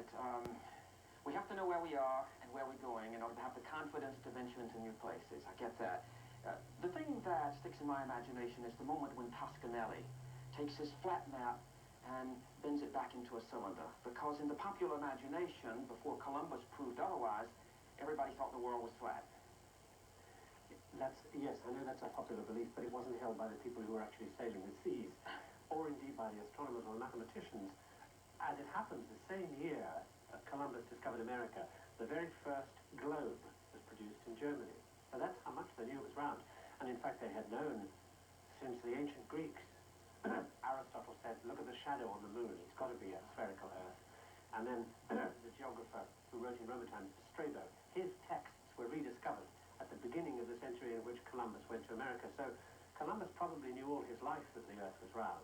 right. We have to know where we are and where we're going in order to have the confidence to venture into new places. I get that. The thing that sticks in my imagination is the moment when Toscanelli takes his flat map and bends it back into a cylinder. Because in the popular imagination, before Columbus proved otherwise, everybody thought the world was flat. Yes, I know that's a popular belief, but it wasn't held by the people who were actually sailing the seas, or indeed by the astronomers or the mathematicians. As it happens, the same year Columbus discovered America, the very first globe was produced in Germany. So that's how much they knew it was round. And in fact, they had known since the ancient Greeks. Aristotle said, look at the shadow on the moon. It's got to be a spherical Earth. And then the geographer who wrote in Roman times, Strabo, his texts were rediscovered at the beginning of the century in which Columbus went to America. So Columbus probably knew all his life that the Earth was round,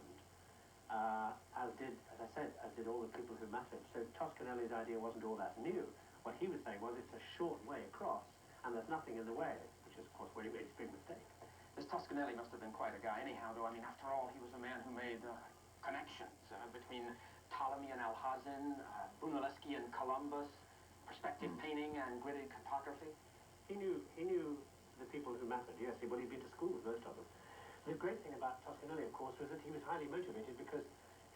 as did all the people who met him. So Toscanelli's idea wasn't all that new. What he was saying was it's a short way across, and there's nothing in the way, which is, of course, where he made his big mistake. This Toscanelli must have been quite a guy anyhow, though. I mean, after all, he was a man who made connections between Ptolemy and Alhazen, Brunelleschi and Columbus, perspective painting and gridded cartography. He knew the people who mattered, yes. Well, he'd been to school with most of them. The great thing about Toscanelli, of course, was that he was highly motivated because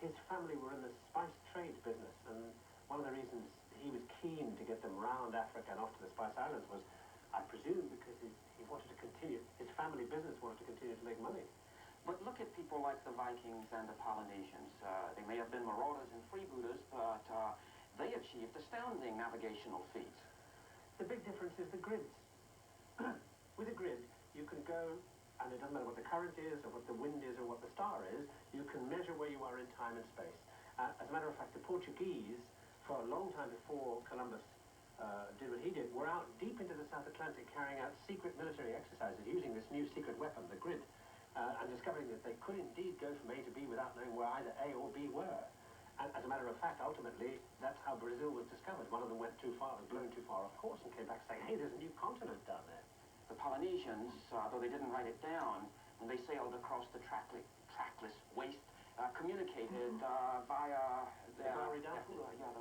his family were in the spice trade business, and one of the reasons he was keen to get them round Africa and off to the Spice Islands was, I presume, because he wanted to continue, his family business wanted to continue to make money. But look at people like the Vikings and the Polynesians. They may have been marauders and freebooters, but they achieved astounding navigational feats. The big difference is the grids. With a grid, you can go, and it doesn't matter what the current is, or what the wind is, or what the star is, you can measure where you are in time and space. As a matter of fact, the Portuguese, for a long time before Columbus did what he did, were out deep into the South Atlantic carrying out secret military exercises using this new secret weapon, the grid, and discovering that they could indeed go from A to B without knowing where either A or B were. And as a matter of fact, ultimately, that's how Brazil was discovered. One of them went too far, was blown too far off course, and came back saying, hey, there's a new continent down there. The Polynesians, though they didn't write it down, when they sailed across the trackless waste, communicated via the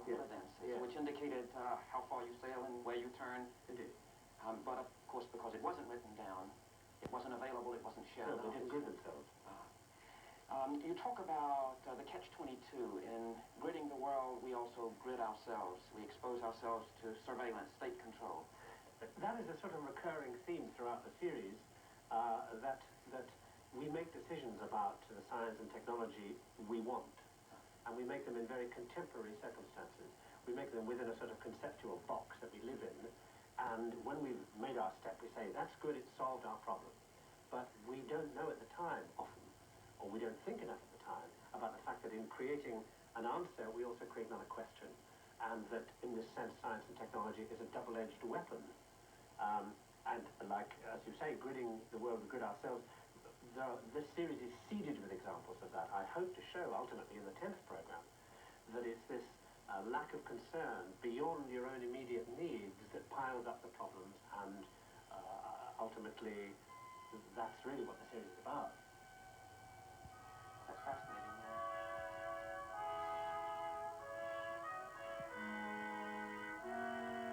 hula dance, which indicated how far you sail and where you turn. Indeed. But of course, because it wasn't written down, it wasn't available, it wasn't shared. No, they didn't grid themselves. You talk about the catch-22. In gridding the world, we also grid ourselves. We expose ourselves to surveillance, state control. That is a sort of recurring theme throughout the series, that we make decisions about the science and technology we want, and we make them in very contemporary circumstances. We make them within a sort of conceptual box that we live in, and when we've made our step, we say, that's good, it's solved our problem. But we don't know at the time, often, or we don't think enough at the time, about the fact that in creating an answer, we also create another question, and that, in this sense, science and technology is a double-edged weapon. And like, as you say, gridding the world, we grid ourselves. This series is seeded with examples of that. I hope to show, ultimately, in the 10th program, that it's this lack of concern beyond your own immediate needs that piles up the problems, and ultimately, that's really what the series is about.